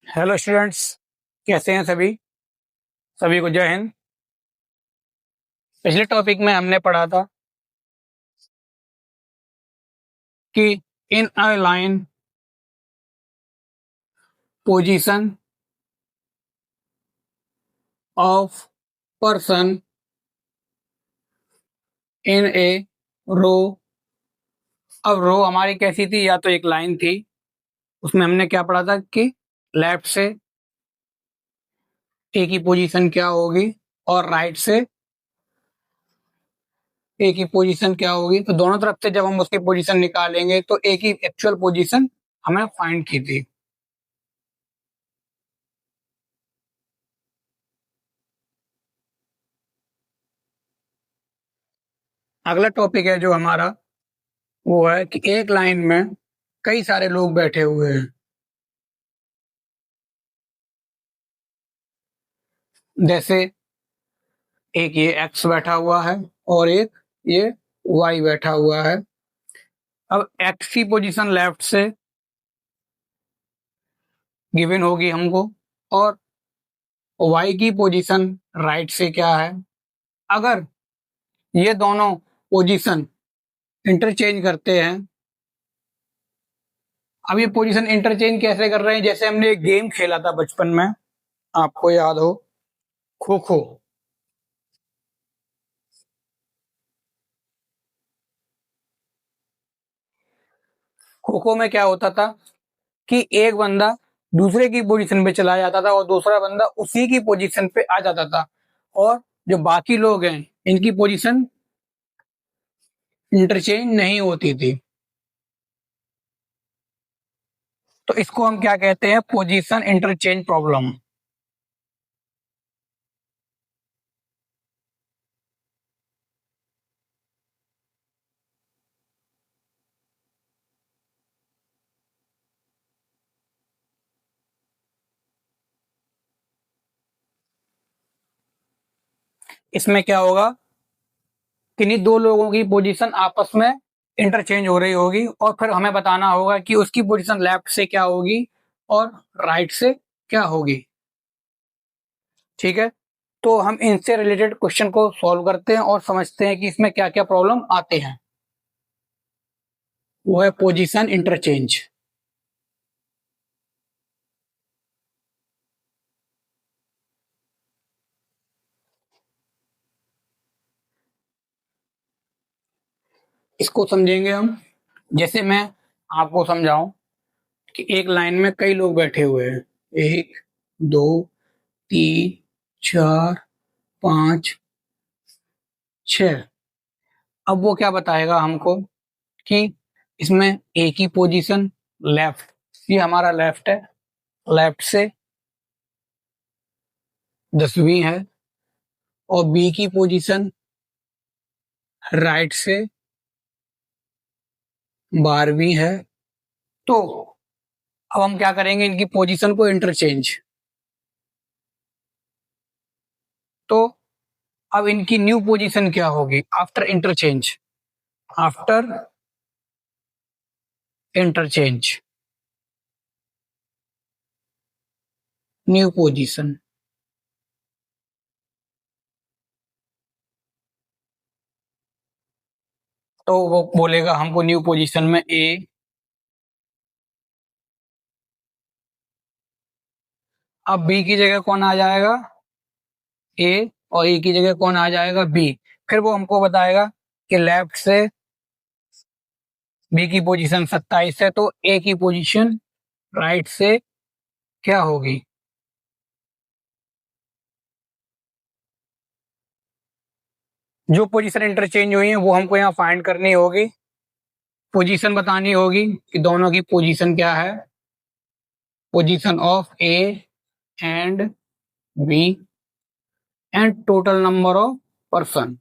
Hello students, कैसे हैं सभी। सभी को जय हिंद। पिछले टॉपिक में हमने पढ़ा था कि in a line position of person in a row. अब रो हमारी कैसी थी, या तो एक लाइन थी, उसमें हमने क्या पढ़ा था कि लेफ्ट से ए की पोजीशन क्या होगी और राइट से ए की पोजीशन क्या होगी। तो दोनों तरफ से जब हम उसकी पोजीशन निकालेंगे तो ए की एक्चुअल पोजीशन हमें फाइंड की थी। अगला टॉपिक है जो हमारा, वो है कि एक लाइन में कई सारे लोग बैठे हुए हैं। जैसे एक ये एक्स बैठा हुआ है और एक ये वाई बैठा हुआ है। अब एक्स की पोजीशन लेफ्ट से गिवन होगी हमको, और वाई की पोजीशन राइट से क्या है। अगर ये दोनों पोजीशन इंटरचेंज करते हैं, अब ये पोजीशन इंटरचेंज कैसे कर रहे हैं, जैसे हमने एक गेम खेला था बचपन में, आपको याद हो, खो खो। खो खो में क्या होता था कि एक बंदा दूसरे की पोजीशन पे चला जाता था और दूसरा बंदा उसी की पोजीशन पे आ जाता था, और जो बाकी लोग हैं इनकी पोजीशन इंटरचेंज नहीं होती थी। तो इसको हम क्या कहते हैं, पोजीशन इंटरचेंज प्रॉब्लम। इसमें क्या होगा, किन्हीं दो लोगों की पोजीशन आपस में इंटरचेंज हो रही होगी, और फिर हमें बताना होगा कि उसकी पोजीशन लेफ्ट से क्या होगी और राइट से क्या होगी। ठीक है, तो हम इनसे रिलेटेड क्वेश्चन को सॉल्व करते हैं और समझते हैं कि इसमें क्या क्या प्रॉब्लम आते हैं। वो है पोजीशन इंटरचेंज। इसको समझेंगे हम, जैसे मैं आपको समझाऊं कि एक लाइन में कई लोग बैठे हुए हैं, एक, दो, तीन, चार, पांच, छह। अब वो क्या बताएगा हमको कि इसमें ए की पोजीशन लेफ्ट, ये हमारा लेफ्ट है, लेफ्ट से 10वीं है, और बी की पोजीशन राइट से 12वीं है। तो अब हम क्या करेंगे, इनकी पोजीशन को इंटरचेंज। तो अब इनकी न्यू पोजीशन क्या होगी after interchange, after interchange new position. तो वो बोलेगा हमको न्यू पोजीशन में ए, अब बी की जगह कौन आ जाएगा, ए, और ए की जगह कौन आ जाएगा, बी। फिर वो हमको बताएगा कि लेफ्ट से बी की पोजीशन 27 है, तो ए की पोजीशन राइट से क्या होगी। जो पोजीशन इंटरचेंज हुई है वो हमको यहाँ फाइंड करनी होगी, पोजीशन बतानी होगी कि दोनों की पोजीशन क्या है, position of A and B and total number of person.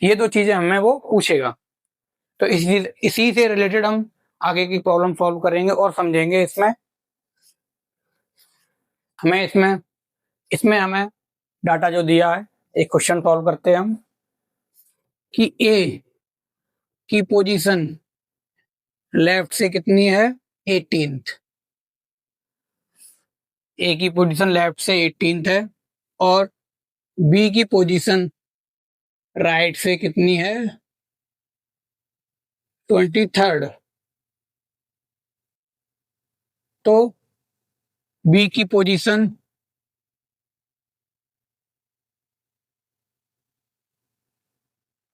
ये दो चीजें हमें वो पूछेगा। तो इसी से रिलेटेड हम आगे की प्रॉब्लम सॉल्व करेंगे और समझेंगे। इसमें हमें इसमें इसमें हमें डाटा जो दिया है, एक क्वेश्चन सॉल्व करते हैं हम कि ए की पोजीशन लेफ्ट से कितनी है? 18th। ए की पोजीशन लेफ्ट से 18th है और बी की पोजीशन राइट से कितनी है? 23rd। तो बी की पोजीशन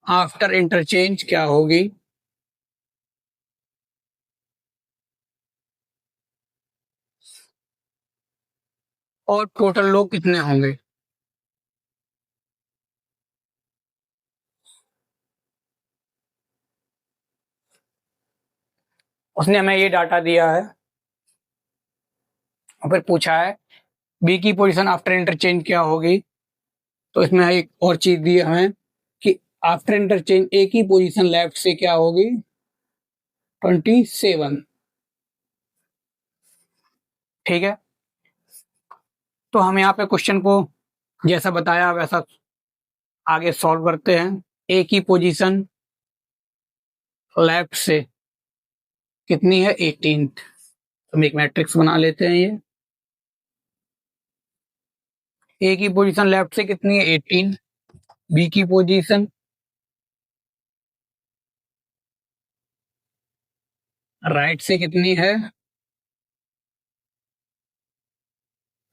आफ्टर इंटरचेंज क्या होगी? और टोटल लोग कितने होंगे? उसने हमें ये डाटा दिया है और फिर पूछा है बी की पोजीशन आफ्टर इंटरचेंज क्या होगी। तो इसमें एक और चीज दी है हमें कि आफ्टर इंटरचेंज ए की पोजीशन लेफ्ट से क्या होगी? 27। ठीक है, तो हम यहाँ पे क्वेश्चन को जैसा बताया वैसा आगे सॉल्व करते हैं। ए की पोजीशन लेफ्ट से कितनी है? 18th। हम एक मैट्रिक्स बना लेते हैं। ये ए की पोजीशन लेफ्ट से कितनी है? 18। बी की पोजीशन राइट से कितनी है?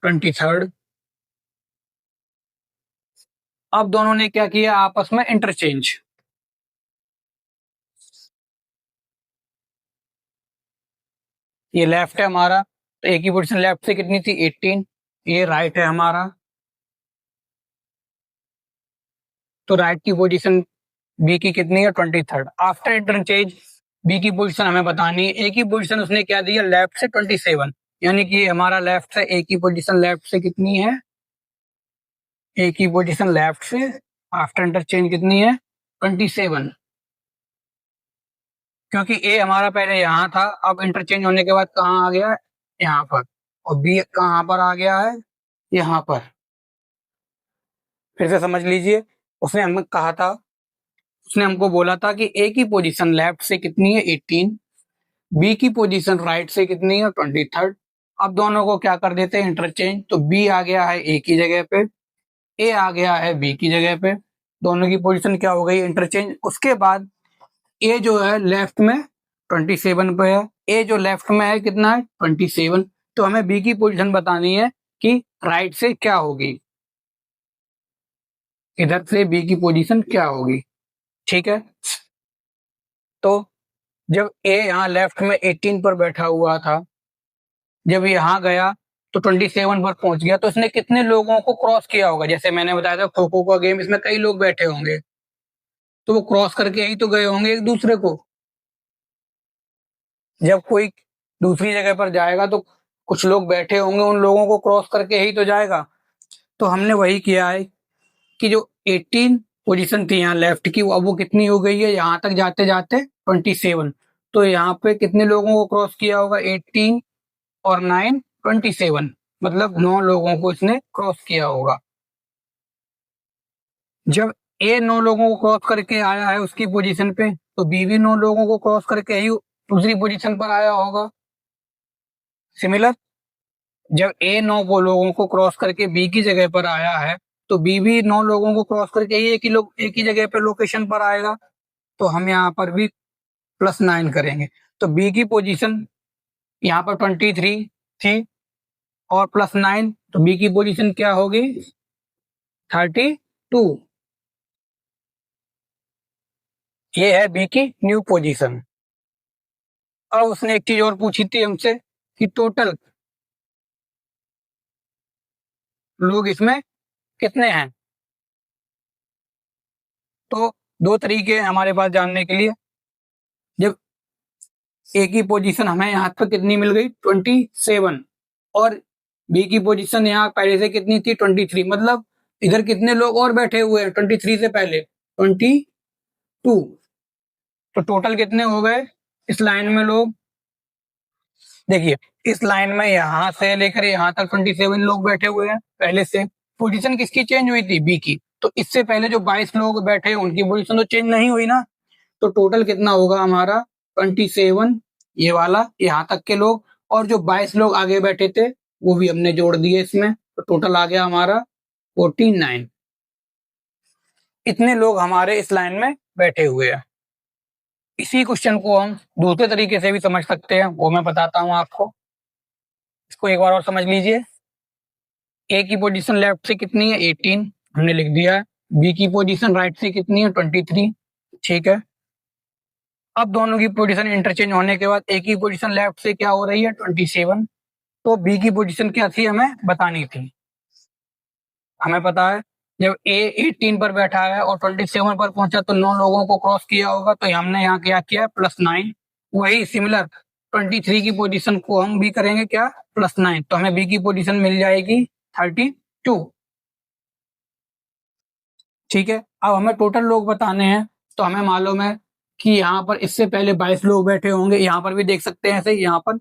23rd। अब दोनों ने क्या किया? आपस में इंटरचेंज। ये लेफ्ट है हमारा, तो ए की पोजीशन लेफ्ट से कितनी थी? 18। ये राइट है हमारा, तो राइट की पोजीशन बी की कितनी है? 23rd। आफ्टर इंटरचेंज बी की पोजीशन हमें बतानी है। ए की पोजीशन उसने क्या दिया? लेफ्ट से 27, यानी कि हमारा लेफ्ट से ए की पोजीशन लेफ्ट से कितनी है? ए की पोजीशन लेफ्ट से आफ्टर इंटरचेंज कितनी है? 27। क्योंकि ए हमारा पहले यहाँ था, अब इंटरचेंज होने के बाद कहाँ आ गया? यहाँ पर। और बी कहाँ पर आ गया है? यहाँ पर। फिर से समझ लीजिए, उसने हमें कहा था, उसने हमको बोला था कि ए की पोजीशन लेफ्ट से कितनी है? 18। बी की पोजीशन राइट से कितनी है? 23rd। अब दोनों को क्या कर देते हैं? इंटरचेंज। तो बी आ गया है ए की जगह पे, ए आ गया है बी की जगह पे, दोनों की पोजीशन क्या हो गई? इंटरचेंज। उसके बाद ए जो है लेफ्ट में 27 पे है, ए जो लेफ्ट में है कितना है? 27। तो हमें बी की पोजीशन बतानी है कि राइट से क्या होगी, इधर से बी की पोजीशन क्या होगी। ठीक है, तो जब ए यहाँ लेफ्ट में 18 पर बैठा हुआ था, जब यहाँ गया तो 27 पर पहुंच गया, तो इसने कितने लोगों को क्रॉस किया होगा? जैसे मैंने बताया था खो खो का गेम, इसमें कई लोग बैठे होंगे, तो वो क्रॉस करके ही तो गए होंगे एक दूसरे को। जब कोई दूसरी जगह पर जाएगा तो कुछ लोग बैठे होंगे, उन लोगों को क्रॉस करके ही तो जाएगा। तो हमने वही किया है कि जो 18 पोजीशन थी यहाँ लेफ्ट की, अब वो कितनी हो गई है? यहाँ तक जाते जाते 27। तो यहाँ पे कितने लोगों को क्रॉस किया होगा? 18 और 9 27, मतलब 9 लोगों को इसने क्रॉस किया होगा। जब ए 9 लोगों को क्रॉस करके आया है उसकी पोजीशन पे, तो बी भी 9 लोगों को क्रॉस करके ही दूसरी पोजीशन पर आया होगा। सिमिलर, जब ए 9 लोगों को क्रॉस करके बी की जगह पर आया है, तो बी भी 9 लोगों को क्रॉस करके ही एक ही जगह पे लोकेशन पर आएगा। तो हम यहाँ पर भी +9 करेंगे, तो बी की पोजीशन यहाँ पर 23 थी और +9, तो बी की पोजीशन क्या होगी? 32। ये है बी की न्यू पोजीशन। अब उसने एक चीज और पूछी थी हमसे कि टोटल लोग इसमें कितने हैं। तो दो तरीके हैं हमारे पास जानने के लिए। जब ए की पोजीशन हमें यहाँ पर कितनी मिल गई? 27, और बी की पोजीशन यहाँ पहले से कितनी थी? 23, मतलब इधर कितने लोग और बैठे हुए हैं 23 से पहले? 22। तो टोटल कितने हो गए इस लाइन में लोग? देखिए, इस लाइन में यहाँ से लेकर यहाँ तक 27 लोग बैठे हुए हैं पहले से। पोजीशन किसकी चेंज हुई थी? बी की। तो इससे पहले जो 22 लोग बैठे उनकी पोजीशन तो चेंज नहीं हुई ना। तो टोटल कितना होगा हमारा 27, ये वाला यहाँ तक के लोग, और जो 22 लोग आगे बैठे थे वो भी हमने जोड़ दिए इसमें, तो टोटल आ गया हमारा 49। इतने लोग हमारे इस लाइन में बैठे हुए हैं। इसी क्वेश्चन को हम दूसरे तरीके से भी समझ सकते हैं, वो मैं बताता हूं आपको। इसको एक बार और समझ लीजिए। ए की पोजीशन लेफ्ट से कितनी है 18, हमने लिख दिया है। बी की पोजीशन राइट से कितनी है 23, ठीक है। अब दोनों की पोजीशन इंटरचेंज होने के बाद ए की पोजीशन लेफ्ट से क्या हो रही है 27, तो बी की पोजीशन क्या थी हमें बतानी थी। हमें पता है जब ए 18 पर बैठा है और 27 पर पहुंचा तो 9 लोगों को क्रॉस किया होगा, तो हमने यहाँ क्या किया +9। वही सिमिलर 23 की पोजीशन को हम भी करेंगे क्या +9, तो हमें बी की पोजीशन मिल जाएगी 32, ठीक है। अब हमें टोटल लोग बताने हैं, तो हमें मालूम है कि यहाँ पर इससे पहले 22 लोग बैठे होंगे, यहाँ पर भी देख सकते हैं ऐसे ही, यहाँ पर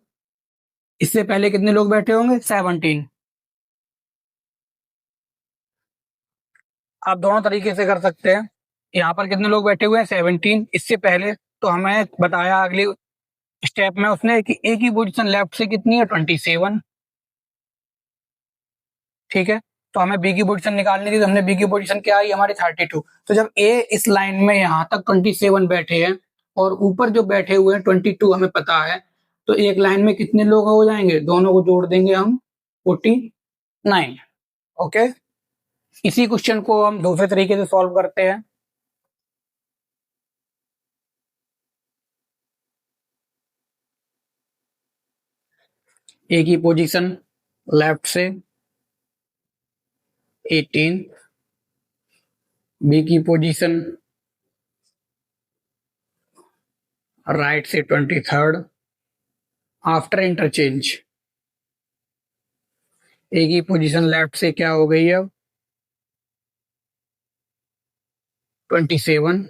इससे पहले कितने लोग बैठे होंगे 17। आप दोनों तरीके से कर सकते हैं। यहाँ पर कितने लोग बैठे हुए हैं 17, इससे पहले तो हमें बताया अगली स्टेप में उसने कि ए की पोजीशन लेफ्ट से कितनी है 27, ठीक है। तो हमें बी की पोजीशन निकालनी थी, तो हमने बी की पोजीशन क्या आई हमारी 32। तो जब ए इस लाइन में यहाँ तक 27 बैठे हैं और ऊपर जो बैठे हुए हैं 22 हमें पता है, तो एक लाइन में कितने लोग हो जाएंगे, दोनों को जोड़ देंगे हम 49। ओके, इसी क्वेश्चन को हम दूसरे तरीके से सॉल्व करते हैं। ए की पोजीशन लेफ्ट से 18, बी की पोजीशन राइट से 23, आफ्टर इंटरचेंज ए की पोजीशन लेफ्ट से क्या हो गई अब 27,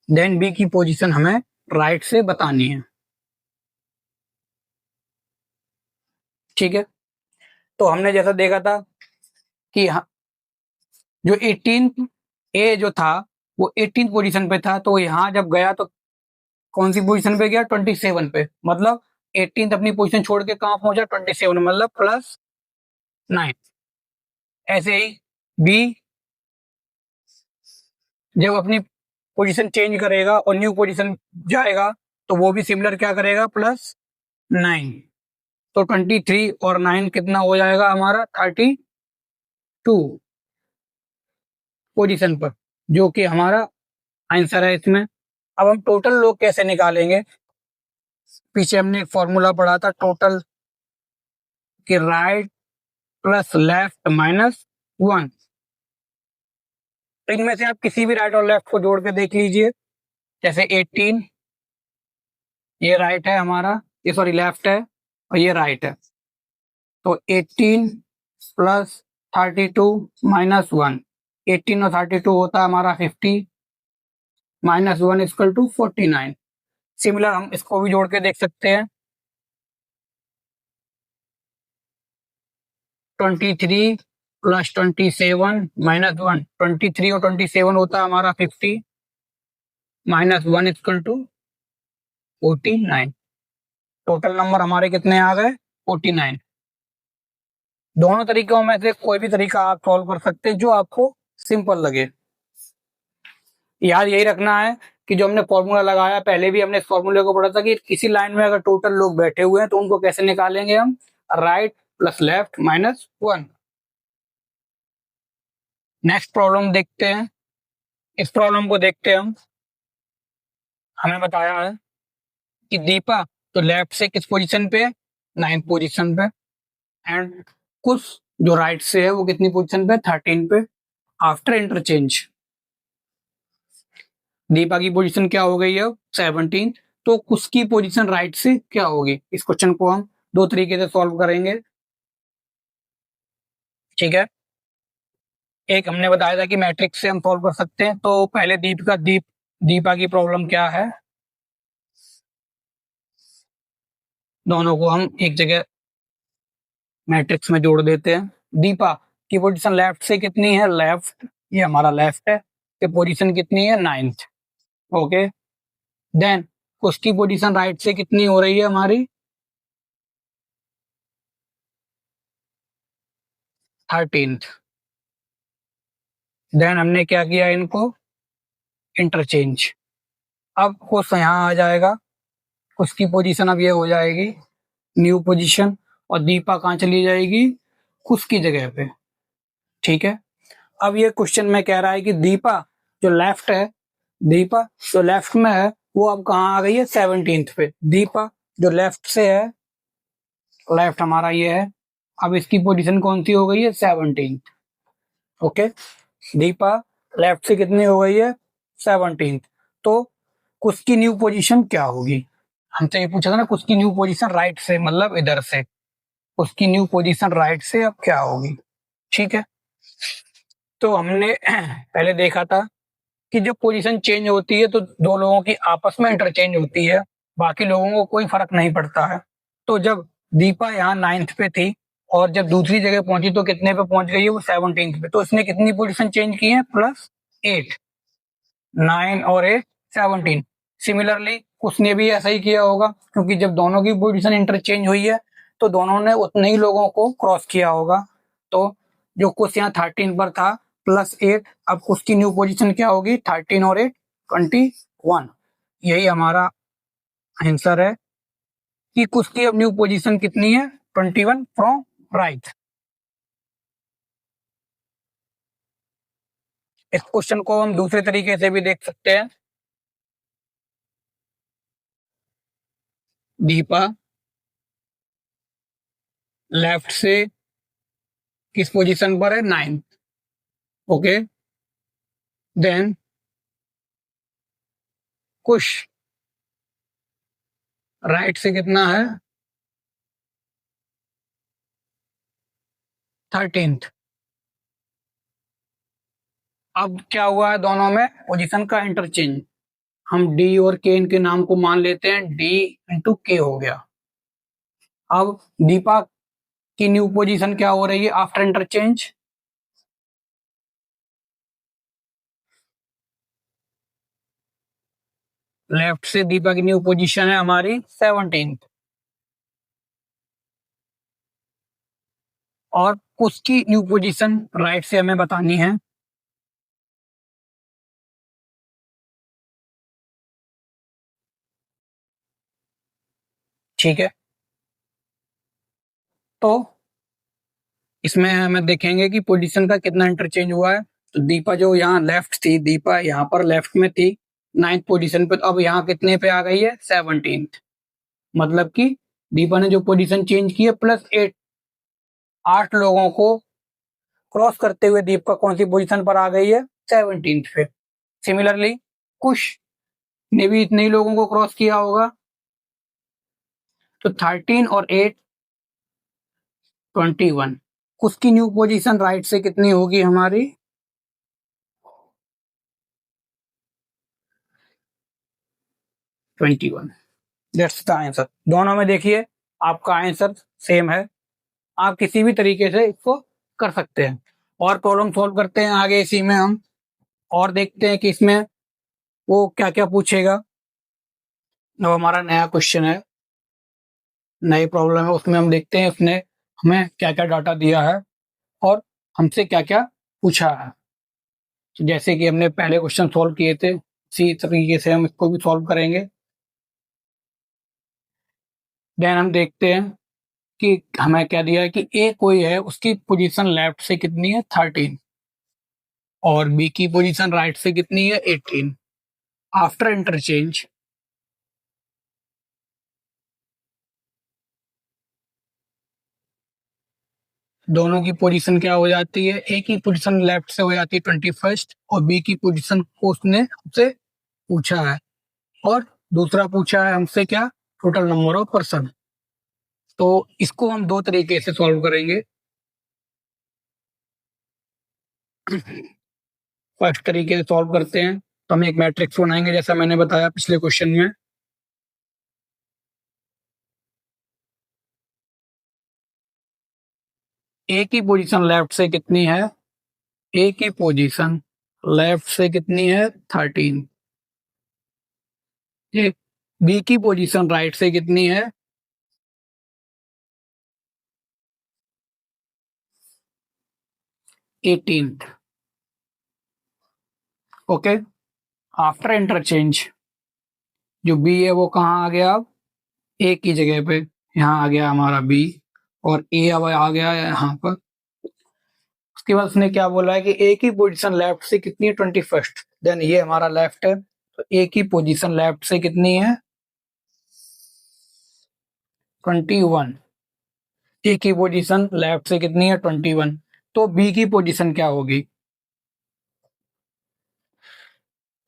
देन बी की पोजीशन हमें राइट से बतानी है, ठीक है। तो हमने जैसा देखा था कि जो 18 ए जो था वो 18 पोजीशन पे था, तो यहाँ जब गया तो कौन सी पोजीशन पे गया 27 पे, मतलब 18 अपनी पोजीशन छोड़ के कहाँ पहुंचा 27, मतलब +9। ऐसे ही बी जब अपनी पोजीशन चेंज करेगा और न्यू पोजीशन जाएगा तो वो भी सिमिलर क्या करेगा +9, तो 23 और 9 कितना हो जाएगा हमारा 32 पोजीशन पर, जो कि हमारा आंसर है इसमें। अब हम टोटल लोग कैसे निकालेंगे, पीछे हमने एक फॉर्मूला पढ़ा था टोटल कि राइट प्लस लेफ्ट -1, तो इनमें से आप किसी भी राइट और लेफ्ट को जोड़ के देख लीजिए। जैसे 18 ये राइट है हमारा, ये सॉरी लेफ्ट है और ये राइट है, तो 18 + 32 -1, 18 और 32 होता है हमारा 50, -1 = 49। सिमिलर हम इसको भी जोड़ के देख सकते हैं, 23 + 27 -1, 23 और 27 होता है हमारा 50, -1 = 49। टोटल नंबर हमारे कितने आ गए 49। दोनों तरीकों में से कोई भी तरीका आप सॉल्व कर सकते हैं जो आपको सिंपल लगे। याद यही रखना है कि जो हमने फॉर्मूला लगाया, पहले भी हमने इस फॉर्मूले को पढ़ा था कि किसी लाइन में अगर टोटल लोग बैठे हुए हैं तो उनको कैसे निकालेंगे हम, right plus left -1। Next problem देखते हैं। इस प्रॉब्लम को देखते हैं हम। हमें बताया है कि दीपा तो लेफ्ट से किस पोजीशन पे 9th पोजीशन पे, एंड कुश जो राइट से है वो कितनी पोजीशन पे 13 पे, आफ्टर इंटरचेंज दीपा की पोजीशन क्या हो गई है 17, तो कुश की पोजीशन राइट से क्या होगी। इस क्वेश्चन को हम दो तरीके से सॉल्व करेंगे, ठीक है। एक हमने बताया था कि मैट्रिक्स से हम सॉल्व कर सकते हैं, तो पहले दीपा की प्रॉब्लम क्या है, दोनों को हम एक जगह मैट्रिक्स में जोड़ देते हैं। दीपा की पोजीशन लेफ्ट से कितनी है, लेफ्ट, ये हमारा लेफ्ट है, तो पोजीशन कितनी है 9th, ओके, देन उसकी पोजीशन राइट से कितनी हो रही है हमारी 13th। देन हमने क्या किया, इनको इंटरचेंज। अब कुछ यहाँ आ जाएगा, उसकी पोजीशन अब ये हो जाएगी न्यू पोजीशन, और दीपा कहाँ चली जाएगी, कुछ की जगह पे। ठीक है, अब ये क्वेश्चन में कह रहा है कि दीपा जो लेफ्ट है, दीपा जो लेफ्ट में है वो अब कहाँ आ गई है 17th पे। दीपा जो लेफ्ट से है, लेफ्ट हमारा ये है, अब इसकी पोजीशन कौन सी हो गई है 17th। ओके, दीपा लेफ्ट से कितनी हो गई है 17th। तो कुछ की न्यू पोजीशन क्या होगी, हमसे ये पूछा था ना, कुछ की न्यू पोजीशन राइट से, मतलब इधर से, उसकी न्यू पोजीशन राइट से अब क्या होगी। ठीक है, तो हमने पहले देखा था कि जब पोजीशन चेंज होती है तो दो लोगों की आपस में इंटरचेंज होती है, बाकी लोगों को कोई फर्क नहीं पड़ता है। तो जब दीपा यहाँ 9th पे थी और जब दूसरी जगह पहुंची तो कितने पे पहुंच गई है वो 17th पे, तो इसने कितनी पोजीशन चेंज की है +8, 9 और 8 17। सिमिलरली उसने भी ऐसा ही किया होगा, क्योंकि जब दोनों की पोजीशन इंटरचेंज हुई है तो दोनों ने उतने ही लोगों को क्रॉस किया होगा। तो जो कुछ यहाँ 13 पर था +8, अब उसकी न्यू पोजीशन क्या होगी 13 और 8 21। यही हमारा आंसर है कि कुछ की अब न्यू पोजीशन कितनी है 21 फ्रॉम राइट। इस क्वेश्चन को हम दूसरे तरीके से भी देख सकते हैं। दीपा लेफ्ट से किस पोजीशन पर है 9th। ओके, देन कुश राइट से कितना है 13th। अब क्या हुआ है, दोनों में पोजीशन का इंटरचेंज। हम डी और के इनके नाम को मान लेते हैं, डी इंटू के हो गया। अब दीपा की न्यू पोजीशन क्या हो रही है आफ्टर इंटरचेंज, लेफ्ट से दीपा की न्यू पोजीशन है हमारी 17th, और उसकी न्यू पोजीशन राइट से हमें बतानी है। ठीक है, तो इसमें हमें देखेंगे कि पोजीशन का कितना इंटरचेंज हुआ है। तो दीपा जो यहाँ लेफ्ट थी, दीपा यहाँ पर लेफ्ट में थी 9th पोजीशन पे, तो अब यहाँ कितने पे आ गई है 17th। मतलब कि दीपा ने जो पोजीशन चेंज की है +8, 8 लोगों को क्रॉस करते हुए दीपा कौन सी पोजीशन पर आ गई है 17th पे। सिमिलरली कुश ने भी इतने ही लोगों को क्रॉस किया होगा, तो 13 और 8 21। उसकी न्यू पोजीशन राइट से कितनी होगी हमारी 21। That's the answer. दोनों में देखिए आपका आंसर सेम है, आप किसी भी तरीके से इसको कर सकते हैं। और प्रॉब्लम सॉल्व करते हैं आगे इसी में हम, और देखते हैं कि इसमें वो क्या क्या पूछेगा। जो हमारा नया क्वेश्चन है, नई प्रॉब्लम है, उसमें हम देखते हैं उसने हमें क्या क्या डाटा दिया है और हमसे क्या क्या पूछा है। तो जैसे कि हमने पहले क्वेश्चन सॉल्व किए थे इसी तरीके से हम इसको भी सॉल्व करेंगे। देन हम देखते हैं कि हमें क्या दिया है कि ए कोई है, उसकी पोजीशन लेफ्ट से कितनी है 13, और बी की पोजीशन राइट से कितनी है 18। आफ्टर इंटरचेंज दोनों की पोजीशन क्या हो जाती है, ए की पोजीशन लेफ्ट से हो जाती है 21 और बी की पोजीशन को उसने हमसे पूछा है, और दूसरा पूछा है हमसे क्या, टोटल नंबर ऑफ पर्सन। तो इसको हम दो तरीके से सॉल्व करेंगे। फर्स्ट तरीके से सॉल्व करते हैं, तो हम एक मैट्रिक्स बनाएंगे जैसा मैंने बताया पिछले क्वेश्चन में। ए की पोजीशन लेफ्ट से कितनी है, ए की पोजीशन लेफ्ट से कितनी है 13, ये बी की पोजीशन राइट से कितनी है? 18th। ओके, आफ्टर इंटरचेंज जो बी है वो कहाँ आ गया? अब ए की जगह पे यहाँ आ गया हमारा बी, और ए अब आ गया है यहाँ पर। उसके बाद उसने क्या बोला है कि ए की पोजीशन लेफ्ट से कितनी है? 21st। देन ये हमारा लेफ्ट है, तो ए की पोजीशन लेफ्ट से कितनी है? 21। ए की पोजीशन लेफ्ट से कितनी है? 21। तो बी की पोजीशन क्या होगी?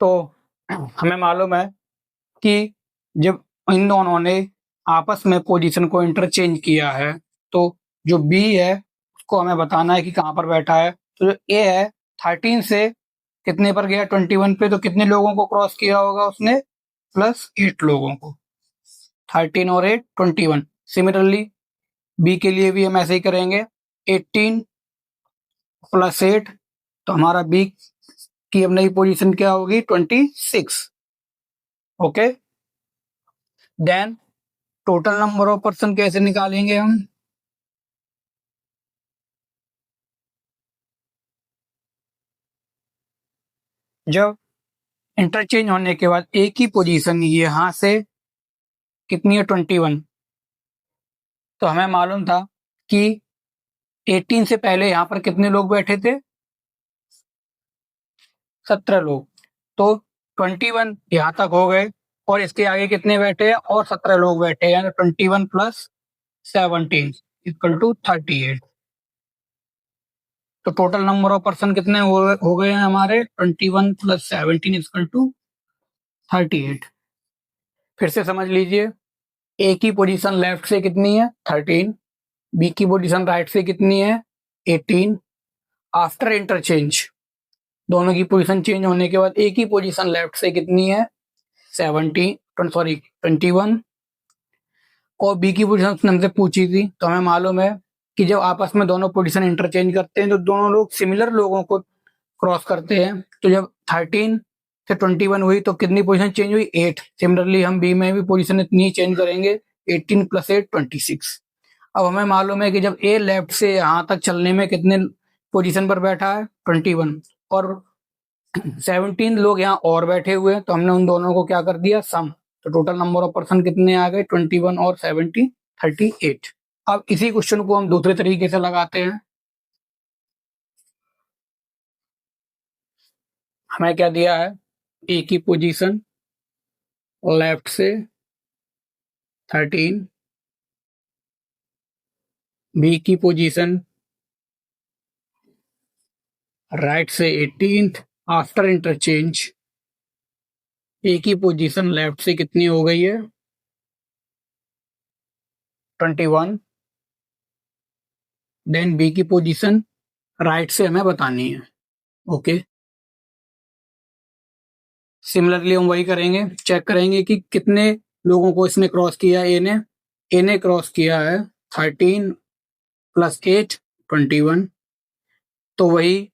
तो हमें मालूम है कि जब इन दोनों ने आपस में पोजीशन को इंटरचेंज किया है, तो जो बी है उसको हमें बताना है कि कहाँ पर बैठा है। तो जो ए है 13 से कितने पर गया? 21 पे। तो कितने लोगों को क्रॉस किया होगा उसने? +8 लोगों को। 13 और 8 21। सिमिलरली बी के लिए भी हम ऐसे ही करेंगे। 18 + 8, तो हमारा बी की अब नई पोजीशन क्या होगी? 26। Okay, then total number of person कैसे निकालेंगे हम? जब इंटरचेंज होने के बाद ए की पोजीशन यहां से कितनी है? 21। तो हमें मालूम था कि 18 से पहले यहां पर कितने लोग बैठे थे? 17 लोग। तो 21 यहां तक हो गए, और इसके आगे कितने बैठे हैं? और 17 लोग बैठे हैं। 21 + 17 = 38। तो टोटल नंबर ऑफ पर्सन कितने हो गए हैं हमारे? 21 + 17 = 38। फिर से समझ लीजिए, ए की पोजीशन लेफ्ट से कितनी है? 13। बी की पोजीशन राइट से कितनी है? 18। आफ्टर इंटरचेंज दोनों की पोजीशन चेंज होने के बाद ए की पोजीशन लेफ्ट से कितनी है? 21। और बी की पोजीशन उसने हमसे पूछी थी, तो हमें मालूम है कि जब आपस में दोनों पोजीशन इंटरचेंज करते हैं तो दोनों लोग सिमिलर लोगों को क्रॉस करते हैं। तो जब 13 से 21 हुई तो कितनी पोजीशन चेंज हुई? 8। सिमिलरली हम बी में भी पोजीशन इतनी ही चेंज करेंगे। 18 + 8 26। अब हमें मालूम है कि जब ए लेफ्ट से यहाँ तक चलने में कितने पोजीशन पर बैठा है? 21। और 17 लोग यहाँ और बैठे हुए हैं, तो हमने उन दोनों को क्या कर दिया? सम। तो टोटल नंबर ऑफ पर्सन कितने आ गए? 21 और 17 38। अब इसी क्वेश्चन को हम दूसरे तरीके से लगाते हैं। हमें क्या दिया है? ए की पोजीशन लेफ्ट से 13, बी की पोजीशन राइट से 18। आफ्टर इंटरचेंज ए की पोजीशन लेफ्ट से कितनी हो गई है? 21। देन बी की पोजीशन राइट से हमें बतानी है। ओके, सिमिलरली हम वही करेंगे, चेक करेंगे कि कितने लोगों को इसने क्रॉस किया। ए ने क्रॉस किया है 13 + 8 21। तो वही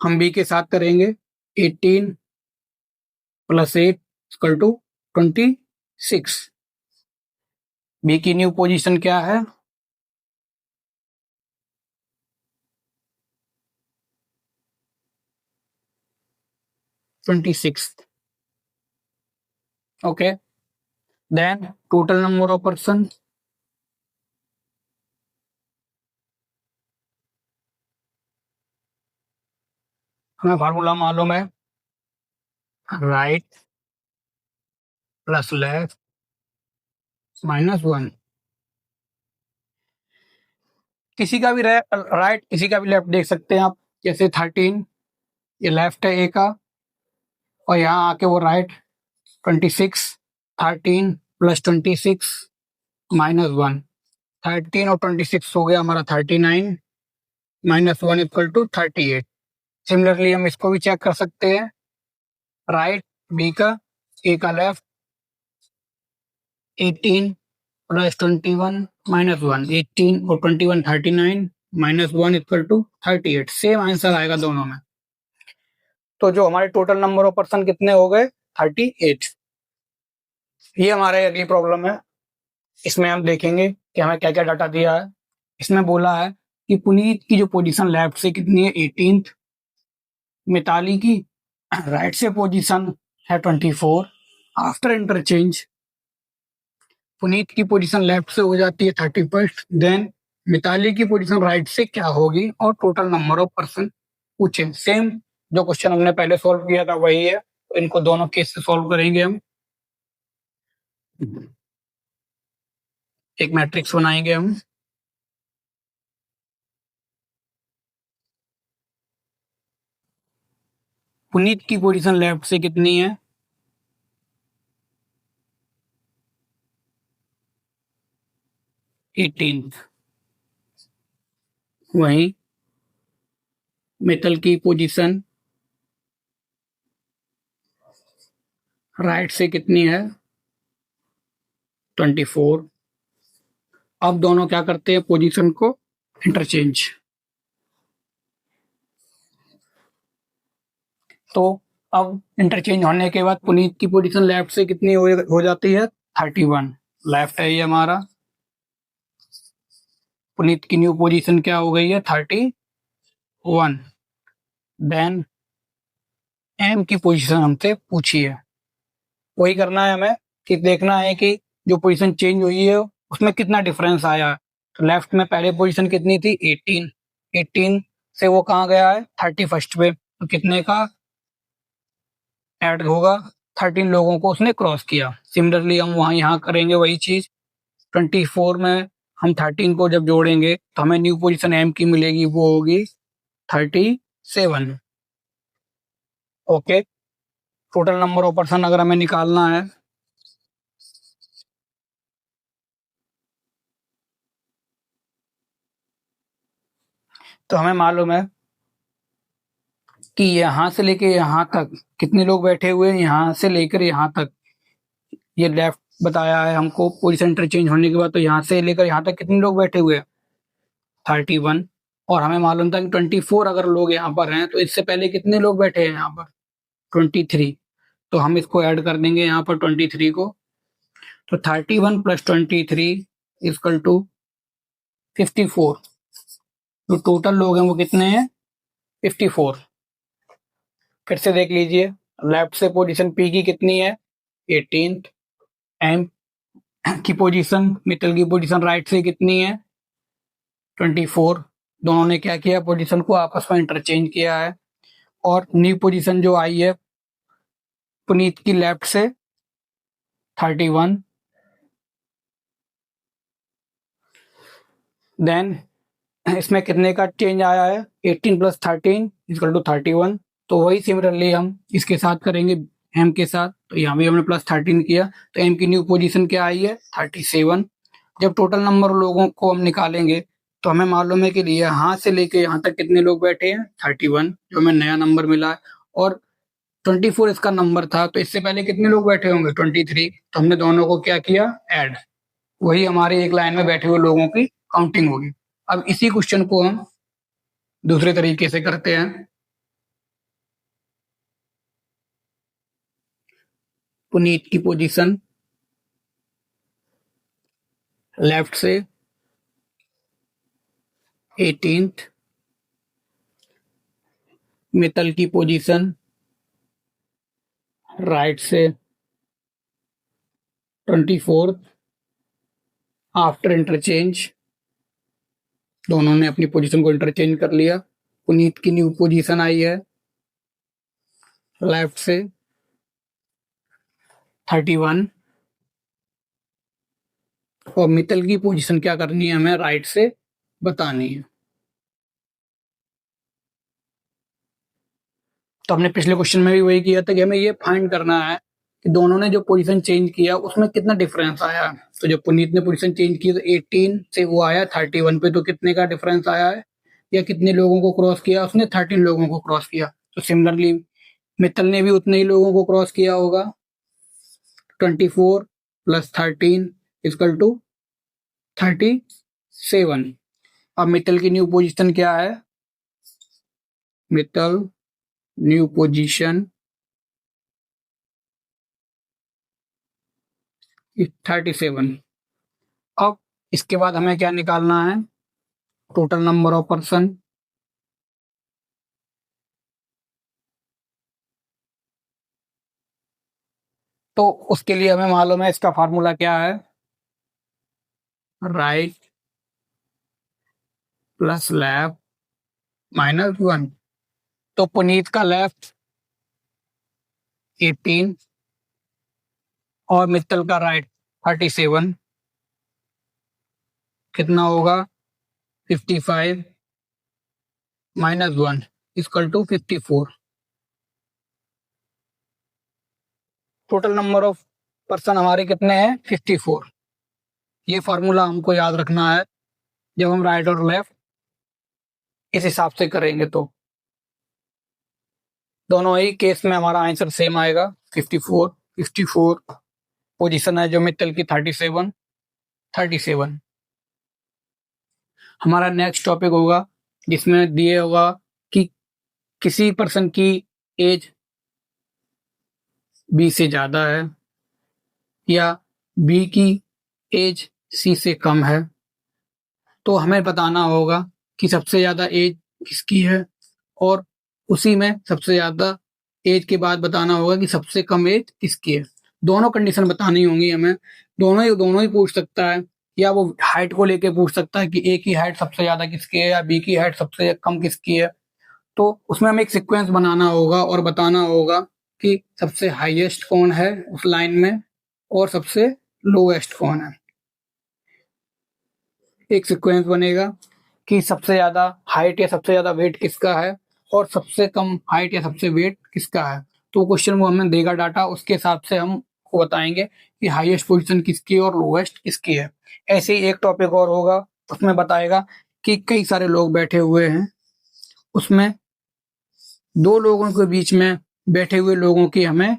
हम बी के साथ करेंगे। 18 + 8 = 26। बी की न्यू पोजीशन क्या है? 26। Okay, then total number of person. हमें फार्मूला मालूम है, राइट + लेफ्ट -1। किसी का भी राइट, किसी का भी लेफ्ट देख सकते हैं आप। जैसे 13 ये लेफ्ट है ए का, और यहाँ आके वो राइट 26। 13 + 26 -1। 13 और 26 हो गया हमारा 39, -1 = 38। सिमिलरली हम इसको भी चेक कर सकते हैं। राइट बी का, ए का लेफ्ट। 18 + 21 -1। 18 और 21 39, -1 = 38। सेम आंसर आएगा दोनों में। तो जो हमारे टोटल नंबर ऑफ पर्सन कितने हो गए? 38। ये हमारे अगली प्रॉब्लम है। इसमें हम देखेंगे कि हमें क्या क्या डाटा दिया है। इसमें बोला है कि पुनीत की जो पोजीशन लेफ्ट से कितनी है 18th, मिताली की राइट से पोजीशन है 24। आफ्टर इंटरचेंज पुनीत की पोजीशन लेफ्ट से हो जाती है 31st, देन मिताली की पोजीशन राइट से क्या होगी और टोटल नंबर ऑफ पर्सन पूछे। सेम जो क्वेश्चन हमने पहले सॉल्व किया था वही है, तो इनको दोनों केस से सॉल्व करेंगे हम। एक मैट्रिक्स बनाएंगे हम। पुनीत की पोजीशन लेफ्ट से कितनी है 18th, वहीं मित्तल की पोजीशन राइट से कितनी है 24। अब दोनों क्या करते हैं पोजीशन को इंटरचेंज। तो अब इंटरचेंज होने के बाद पुनीत की पोजीशन लेफ्ट से कितनी हो जाती है 31। लेफ्ट है ये हमारा। पुनीत की न्यू पोजीशन क्या हो गई है 31। देन एम की पोजीशन हमसे पूछी है। वही करना है हमें कि देखना है कि जो पोजीशन चेंज हुई है उसमें कितना डिफरेंस आया है। तो लेफ्ट में पहले पोजीशन कितनी थी 18। 18 से वो कहाँ गया है 31st पे, तो कितने का ऐड होगा 13 लोगों को उसने क्रॉस किया। सिमिलरली हम वहां यहाँ करेंगे वही चीज। 24 में हम 13 को जब जोड़ेंगे तो हमें न्यू पोजीशन एम की मिलेगी, वो होगी 37। Okay, total number of person अगर हमें निकालना है तो हमें मालूम है कि यहाँ से लेके यहाँ तक कितने लोग बैठे हुए हैं। यहाँ से लेकर यहाँ तक ये लेफ्ट बताया है हमको पोजीशन इंटरचेंज होने के बाद, तो यहाँ से लेकर यहाँ तक कितने लोग बैठे हुए हैं 31। और हमें मालूम था कि 24 अगर लोग यहाँ पर हैं तो इससे पहले कितने लोग बैठे हैं यहाँ पर 23। तो हम इसको ऐड कर देंगे यहाँ पर 23 को। तो 31 प्लस 23 इक्वल टू 54। जो टोटल लोग हैं वो कितने हैं 54। फिर से देख लीजिए, लेफ्ट से पोजीशन पी की कितनी है 18th। एम की पोजीशन मित्तल की पोजीशन राइट से कितनी है 24। दोनों ने क्या किया पोजीशन को आपस में इंटरचेंज किया है। और न्यू पोजीशन जो आई है पुनीत की लेफ्ट से 31। देन इसमें कितने का चेंज आया है 18 प्लस 13 इक्वल टू 31। तो वही सिमिलरली हम इसके साथ करेंगे एम के साथ। तो यहाँ भी हमने प्लस 13 किया, तो एम की न्यू पोजीशन क्या आई है 37। जब टोटल नंबर लोगों को हम निकालेंगे तो हमें मालूम है कि यहाँ से लेके यहाँ तक कितने लोग बैठे हैं 31, जो हमें नया नंबर मिला है। और 24 इसका नंबर था, तो इससे पहले कितने लोग बैठे होंगे 23। तो हमने दोनों को क्या किया ऐड। वही हमारे एक लाइन में बैठे हुए लोगों की काउंटिंग होगी। अब इसी क्वेश्चन को हम दूसरे तरीके से करते हैं। पुनीत की पोजीशन लेफ्ट से 18th, मित्तल की पोजीशन राइट से 24th। आफ्टर इंटरचेंज दोनों ने अपनी पोजीशन को इंटरचेंज कर लिया। पुनीत की न्यू पोजीशन आई है लेफ्ट से 31 और मित्तल की पोजीशन क्या करनी है हमें राइट से बतानी है। तो हमने पिछले क्वेश्चन में भी वही किया था कि हमें ये फाइंड करना है कि दोनों ने जो पोजीशन चेंज किया उसमें कितना डिफरेंस आया। तो जब पुनीत ने पोजीशन चेंज की तो 18 से वो आया 31 पे, तो कितने का डिफरेंस आया है या कितने लोगों को क्रॉस किया उसने 13 लोगों को क्रॉस किया। तो सिमिलरली मित्तल ने भी उतने ही लोगों को क्रॉस किया होगा। 24 प्लस 13 इक्वल टू 37। अब मित्तल की न्यू पोजीशन क्या है, मित्तल न्यू पोजीशन 37। अब इसके बाद हमें क्या निकालना है? Total number of person. तो उसके लिए हमें मालूम है इसका फार्मूला क्या है, राइट प्लस लेफ्ट माइनस 1। तो पुनीत का लेफ्ट 18 और मित्तल का राइट 37, कितना होगा 55 minus 1 equal to 54। Total number of person हमारे कितने हैं? 54। ये फॉर्मूला हमको याद रखना है जब हम राइट और लेफ्ट इस हिसाब से करेंगे। तो दोनों ही केस में हमारा आंसर सेम आएगा 54। 54 पोजीशन है जो मित्तल की 37। हमारा नेक्स्ट टॉपिक होगा जिसमें दिए होगा कि किसी पर्सन की एज 20 से ज्यादा है या बी की एज सी से कम है। तो हमें बताना होगा कि सबसे ज्यादा एज किसकी है और उसी में सबसे ज्यादा एज के बाद बताना होगा कि सबसे कम एज किसकी है। दोनों कंडीशन बतानी होंगी हमें। दोनों ही पूछ सकता है, या वो हाइट को लेके पूछ सकता है कि ए की हाइट सबसे ज्यादा किसकी है या बी की हाइट सबसे कम किसकी है। तो उसमें हमें एक सीक्वेंस बनाना होगा और बताना होगा कि सबसे हाईएस्ट कौन है उस लाइन में और सबसे लोएस्ट कौन है। एक सीक्वेंस बनेगा कि सबसे ज्यादा हाइट या सबसे ज्यादा वेट किसका है और सबसे कम हाइट या सबसे वेट किसका है। तो क्वेश्चन वो हमें देगा डाटा, उसके हिसाब से हम को बताएंगे कि हाईएस्ट पोजीशन किसकी है और लोएस्ट किसकी है। ऐसे ही एक टॉपिक और होगा, उसमें बताएगा कि कई सारे लोग बैठे हुए हैं, उसमें दो लोगों के बीच में बैठे हुए लोगों की हमें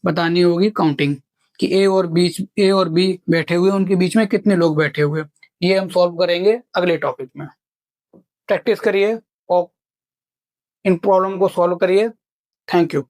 बतानी होगी काउंटिंग कि ए और बी बैठे हुए, उनके बीच में कितने लोग बैठे हुए। ये हम सॉल्व करेंगे अगले टॉपिक में। प्रैक्टिस करिए और इन प्रॉब्लम को सॉल्व करिए। Thank you.